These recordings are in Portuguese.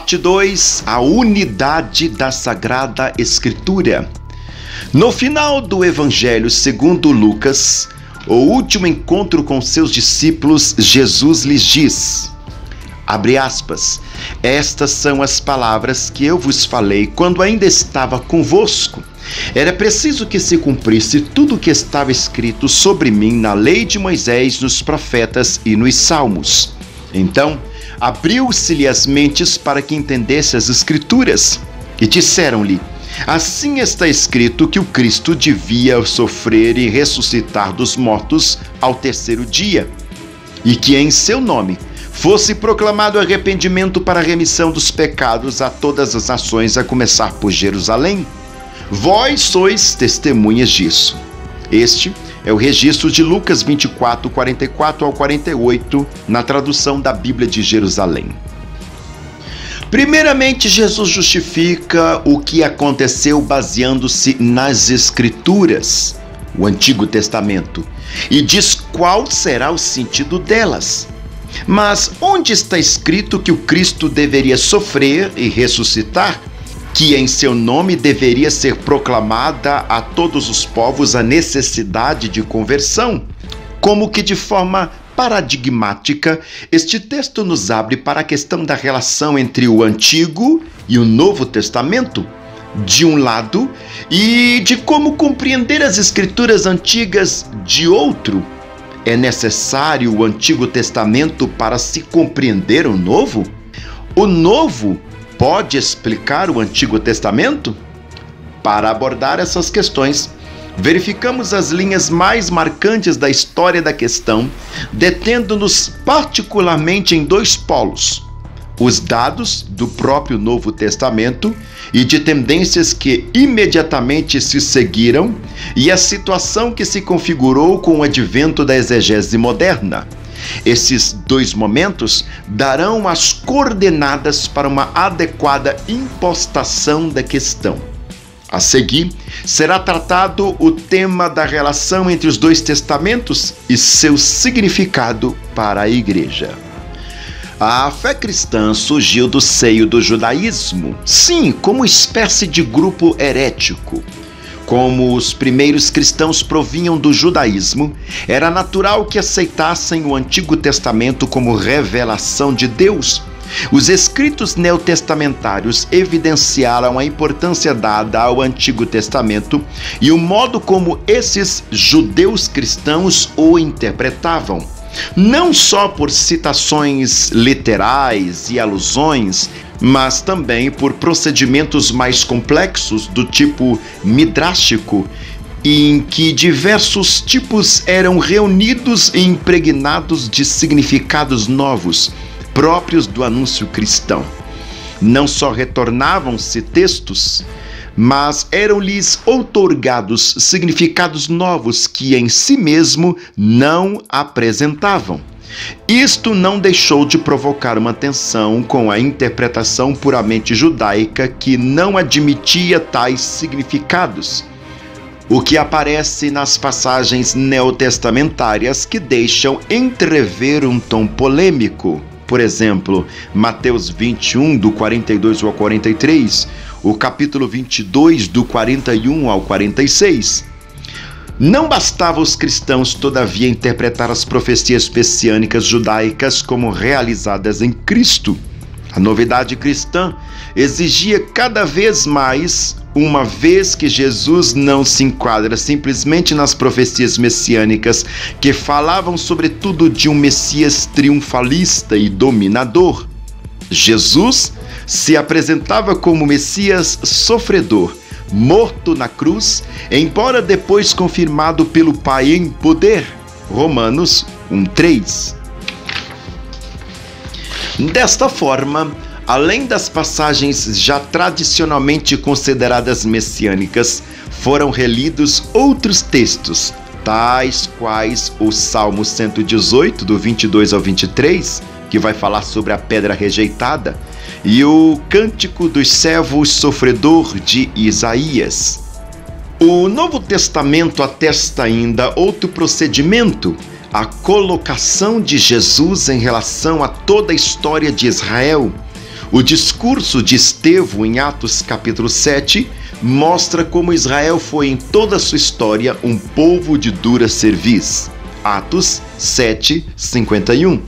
Parte 2, a unidade da Sagrada Escritura. No final do Evangelho segundo Lucas, o último encontro com seus discípulos, Jesus lhes diz, abre aspas, estas são as palavras que eu vos falei quando ainda estava convosco. Era preciso que se cumprisse tudo o que estava escrito sobre mim na lei de Moisés, nos profetas e nos salmos. Então, abriu-se-lhe as mentes para que entendesse as Escrituras, e disseram-lhe, assim está escrito que o Cristo devia sofrer e ressuscitar dos mortos ao terceiro dia, e que em seu nome fosse proclamado arrependimento para a remissão dos pecados a todas as nações, a começar por Jerusalém. Vós sois testemunhas disso. Este é o registro de Lucas 24, 44 ao 48, na tradução da Bíblia de Jerusalém. Primeiramente, Jesus justifica o que aconteceu baseando-se nas Escrituras, o Antigo Testamento, e diz qual será o sentido delas. Mas onde está escrito que o Cristo deveria sofrer e ressuscitar, que em seu nome deveria ser proclamada a todos os povos a necessidade de conversão? Como que de forma paradigmática, este texto nos abre para a questão da relação entre o Antigo e o Novo Testamento, de um lado, e de como compreender as Escrituras antigas de outro. É necessário o Antigo Testamento para se compreender o Novo? O Novo pode explicar o Antigo Testamento? Para abordar essas questões, verificamos as linhas mais marcantes da história da questão, detendo-nos particularmente em dois polos: os dados do próprio Novo Testamento e de tendências que imediatamente se seguiram, e a situação que se configurou com o advento da exegese moderna. Esses dois momentos darão as coordenadas para uma adequada impostação da questão. A seguir, será tratado o tema da relação entre os dois testamentos e seu significado para a Igreja. A fé cristã surgiu do seio do judaísmo, sim, como espécie de grupo herético. Como os primeiros cristãos provinham do judaísmo, era natural que aceitassem o Antigo Testamento como revelação de Deus. Os escritos neotestamentários evidenciaram a importância dada ao Antigo Testamento e o modo como esses judeus cristãos o interpretavam. Não só por citações literais e alusões, mas também por procedimentos mais complexos do tipo midrástico, em que diversos tipos eram reunidos e impregnados de significados novos, próprios do anúncio cristão. Não só retornavam-se textos, mas eram-lhes outorgados significados novos que em si mesmo não apresentavam. Isto não deixou de provocar uma tensão com a interpretação puramente judaica que não admitia tais significados, o que aparece nas passagens neotestamentárias que deixam entrever um tom polêmico. Por exemplo, Mateus 21, do 42 ao 43, o capítulo 22, do 41 ao 46. Não bastava os cristãos, todavia, interpretar as profecias messiânicas judaicas como realizadas em Cristo. A novidade cristã exigia cada vez mais, uma vez que Jesus não se enquadra simplesmente nas profecias messiânicas que falavam sobretudo de um Messias triunfalista e dominador. Jesus se apresentava como Messias sofredor, morto na cruz, embora depois confirmado pelo Pai em poder. Romanos 1:3. Desta forma, além das passagens já tradicionalmente consideradas messiânicas, foram relidos outros textos, tais quais o Salmo 118, do 22 ao 23, que vai falar sobre a pedra rejeitada, e o Cântico dos Servos Sofredor de Isaías. O Novo Testamento atesta ainda outro procedimento, a colocação de Jesus em relação a toda a história de Israel, O discurso de Estevão em Atos capítulo 7 mostra como Israel foi em toda a sua história um povo de dura cerviz. Atos 7:51,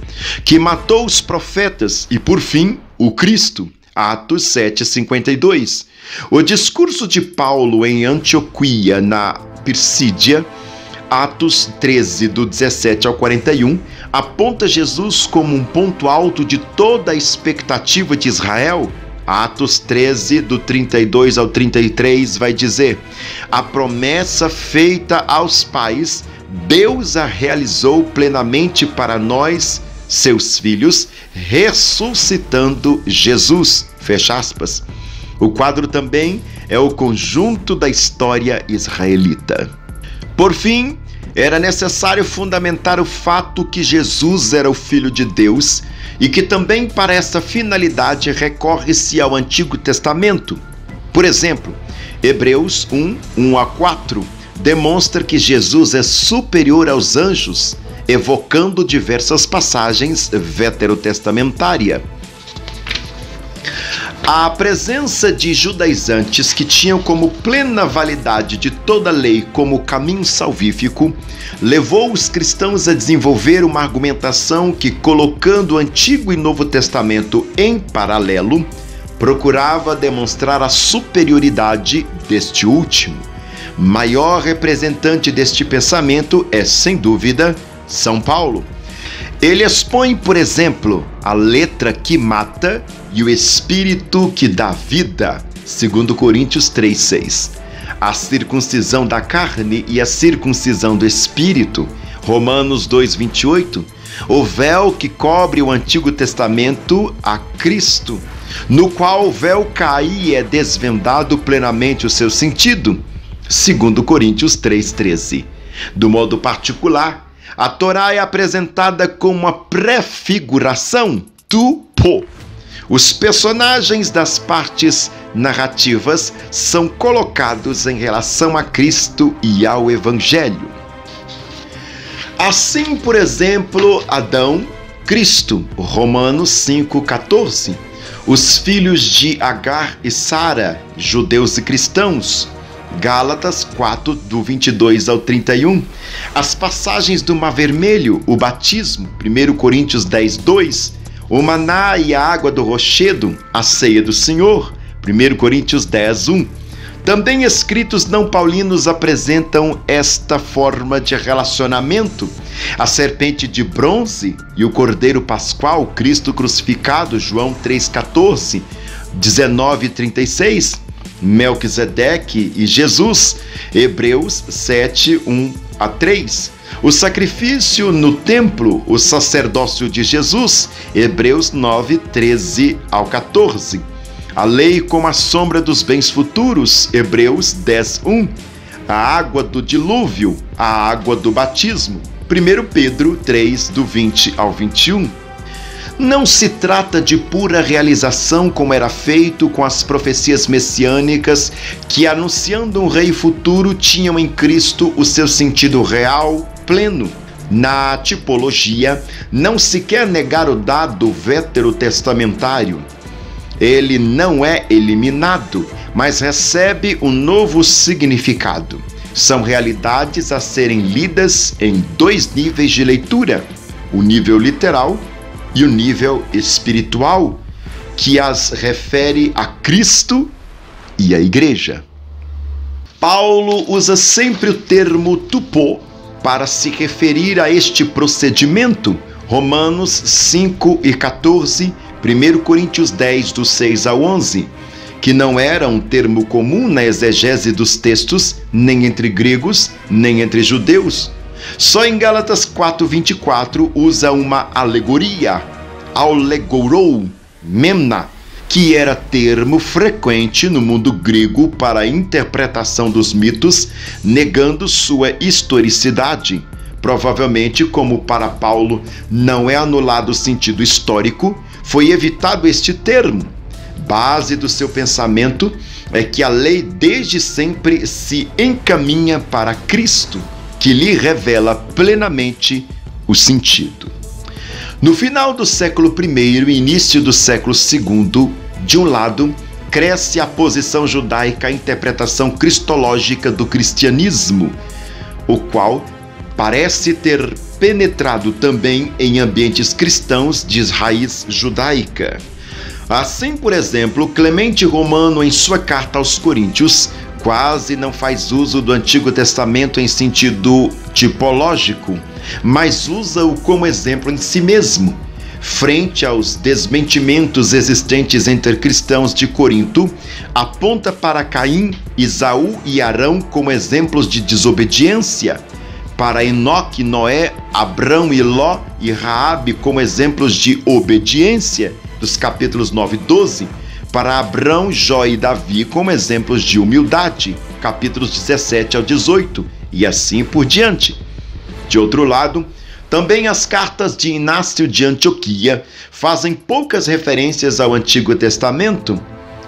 que matou os profetas e, por fim, o Cristo. Atos 7:52. O discurso de Paulo em Antioquia, na Pisídia, Atos 13, do 17 ao 41, aponta Jesus como um ponto alto de toda a expectativa de Israel. Atos 13, do 32 ao 33, vai dizer: a promessa feita aos pais, Deus a realizou plenamente para nós, seus filhos, ressuscitando Jesus. Fecha aspas. O quadro também é o conjunto da história israelita. Por fim, era necessário fundamentar o fato que Jesus era o Filho de Deus e que também para essa finalidade recorre-se ao Antigo Testamento. Por exemplo, Hebreus 1:1-4 demonstra que Jesus é superior aos anjos, evocando diversas passagens veterotestamentárias. A presença de judaizantes que tinham como plena validade de toda a lei como caminho salvífico levou os cristãos a desenvolver uma argumentação que, colocando o Antigo e Novo Testamento em paralelo, procurava demonstrar a superioridade deste último. Maior representante deste pensamento é, sem dúvida, São Paulo. Ele expõe, por exemplo, a letra que mata e o espírito que dá vida, 2 Coríntios 3:6. A circuncisão da carne e a circuncisão do espírito, Romanos 2:28. O véu que cobre o Antigo Testamento a Cristo, no qual o véu cai e é desvendado plenamente o seu sentido, 2 Coríntios 3:13. Do modo particular, a Torá é apresentada como uma prefiguração, tupo. Os personagens das partes narrativas são colocados em relação a Cristo e ao Evangelho. Assim, por exemplo, Adão, Cristo, Romanos 5:14. Os filhos de Agar e Sara, judeus e cristãos, Gálatas 4, do 22 ao 31. As passagens do Mar Vermelho, o batismo, 1 Coríntios 10:2. O maná e a água do rochedo, a ceia do Senhor, 1 Coríntios 10:1. Também escritos não paulinos apresentam esta forma de relacionamento. A serpente de bronze e o cordeiro pascual, Cristo crucificado, João 3:14, 19:36. Melquisedeque e Jesus, Hebreus 7:1-3. O sacrifício no templo, o sacerdócio de Jesus, Hebreus 9:13-14. A lei como a sombra dos bens futuros, Hebreus 10:1. A água do dilúvio, a água do batismo, 1 Pedro 3, do 20 ao 21. Não se trata de pura realização como era feito com as profecias messiânicas que, anunciando um rei futuro, tinham em Cristo o seu sentido real, pleno. Na tipologia, não se quer negar o dado veterotestamentário. Ele não é eliminado, mas recebe um novo significado. São realidades a serem lidas em dois níveis de leitura: o nível literal e o nível espiritual, que as refere a Cristo e a Igreja. Paulo usa sempre o termo tupo para se referir a este procedimento. Romanos 5:14, 1 Coríntios 10, do 6 ao 11, que não era um termo comum na exegese dos textos, nem entre gregos, nem entre judeus. Só em Gálatas 4:24 usa uma alegoria, aulegorou, memna, que era termo frequente no mundo grego para a interpretação dos mitos, negando sua historicidade. Provavelmente, como para Paulo não é anulado o sentido histórico, foi evitado este termo. Base do seu pensamento é que a lei desde sempre se encaminha para Cristo, que lhe revela plenamente o sentido. No final do século I e início do século II, de um lado, cresce a posição judaica à interpretação cristológica do cristianismo, o qual parece ter penetrado também em ambientes cristãos de raiz judaica. Assim, por exemplo, Clemente Romano, em sua carta aos Coríntios, quase não faz uso do Antigo Testamento em sentido tipológico, mas usa-o como exemplo em si mesmo. Frente aos desmentimentos existentes entre cristãos de Corinto, aponta para Caim, Esaú e Arão como exemplos de desobediência, para Enoque, Noé, Abrão e Ló e Raabe como exemplos de obediência, dos capítulos 9 e 12, para Abrão, Jó e Davi como exemplos de humildade, capítulos 17 ao 18, e assim por diante. De outro lado, também as cartas de Inácio de Antioquia fazem poucas referências ao Antigo Testamento,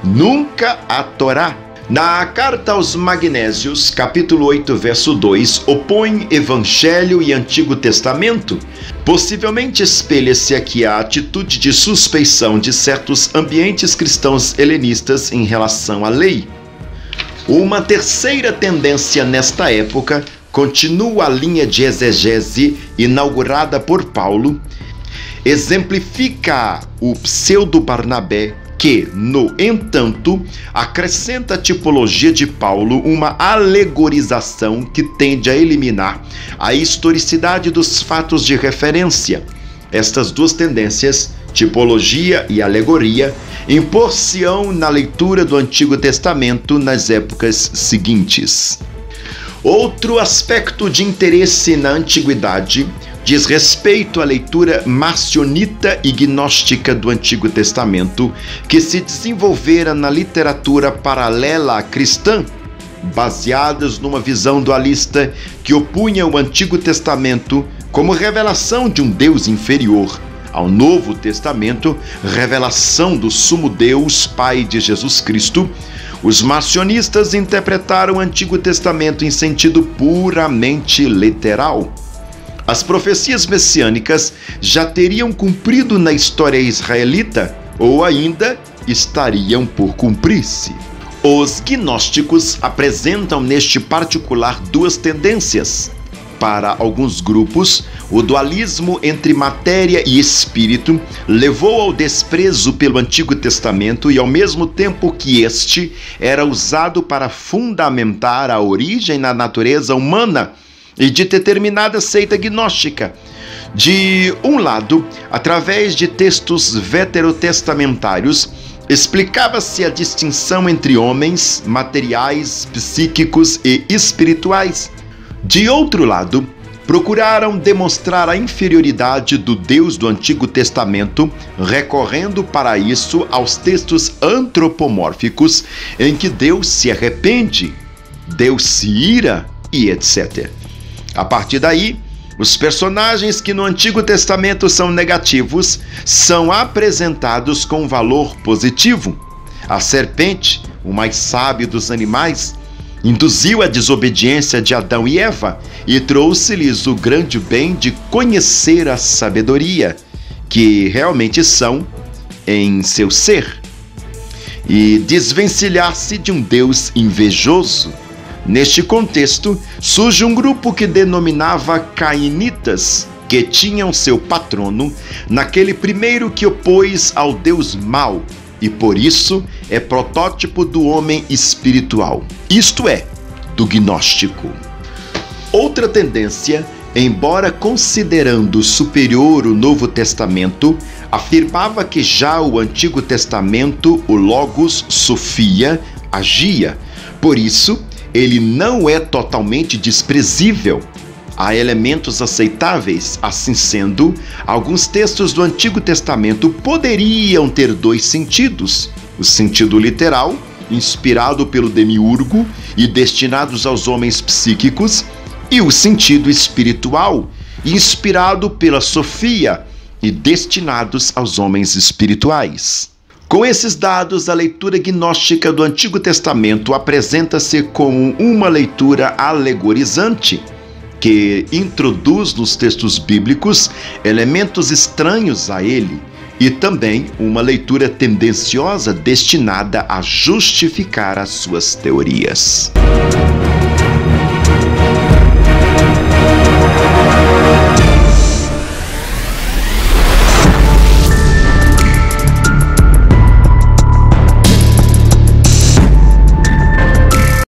nunca à Torá. Na carta aos Magnésios, capítulo 8, verso 2, opõe Evangelho e Antigo Testamento. Possivelmente espelha-se aqui a atitude de suspeição de certos ambientes cristãos helenistas em relação à lei. Uma terceira tendência nesta época continua a linha de exegese inaugurada por Paulo, exemplifica o pseudo-Barnabé, que, no entanto, acrescenta à tipologia de Paulo uma alegorização que tende a eliminar a historicidade dos fatos de referência. Estas duas tendências, tipologia e alegoria, impor-se-ão na leitura do Antigo Testamento nas épocas seguintes. Outro aspecto de interesse na antiguidade diz respeito à leitura marcionita e gnóstica do Antigo Testamento, que se desenvolvera na literatura paralela cristã, baseadas numa visão dualista que opunha o Antigo Testamento como revelação de um Deus inferior, ao Novo Testamento, revelação do sumo Deus, Pai de Jesus Cristo. Os marcionistas interpretaram o Antigo Testamento em sentido puramente literal. As profecias messiânicas já teriam cumprido na história israelita ou ainda estariam por cumprir-se. Os gnósticos apresentam neste particular duas tendências. Para alguns grupos, o dualismo entre matéria e espírito levou ao desprezo pelo Antigo Testamento e, ao mesmo tempo que este era usado para fundamentar a origem da natureza humana e de determinada seita gnóstica. De um lado, através de textos veterotestamentários, explicava-se a distinção entre homens, materiais, psíquicos e espirituais. De outro lado, procuraram demonstrar a inferioridade do Deus do Antigo Testamento, recorrendo para isso aos textos antropomórficos em que Deus se arrepende, Deus se ira e etc. A partir daí, os personagens que no Antigo Testamento são negativos são apresentados com valor positivo. A serpente, o mais sábio dos animais, induziu a desobediência de Adão e Eva e trouxe-lhes o grande bem de conhecer a sabedoria, que realmente são em seu ser, e desvencilhar-se de um Deus invejoso. Neste contexto, surge um grupo que denominava cainitas, que tinham seu patrono naquele primeiro que opôs ao Deus mau, e por isso é protótipo do homem espiritual, isto é, do gnóstico. Outra tendência, embora considerando superior o Novo Testamento, afirmava que já o Antigo Testamento, o Logos Sofia, agia. Por isso, ele não é totalmente desprezível. Há elementos aceitáveis. Assim sendo, alguns textos do Antigo Testamento poderiam ter dois sentidos: o sentido literal, inspirado pelo demiurgo e destinados aos homens psíquicos, e o sentido espiritual, inspirado pela Sofia e destinados aos homens espirituais. Com esses dados, a leitura gnóstica do Antigo Testamento apresenta-se como uma leitura alegorizante. que introduz nos textos bíblicos elementos estranhos a ele, e também uma leitura tendenciosa destinada a justificar as suas teorias.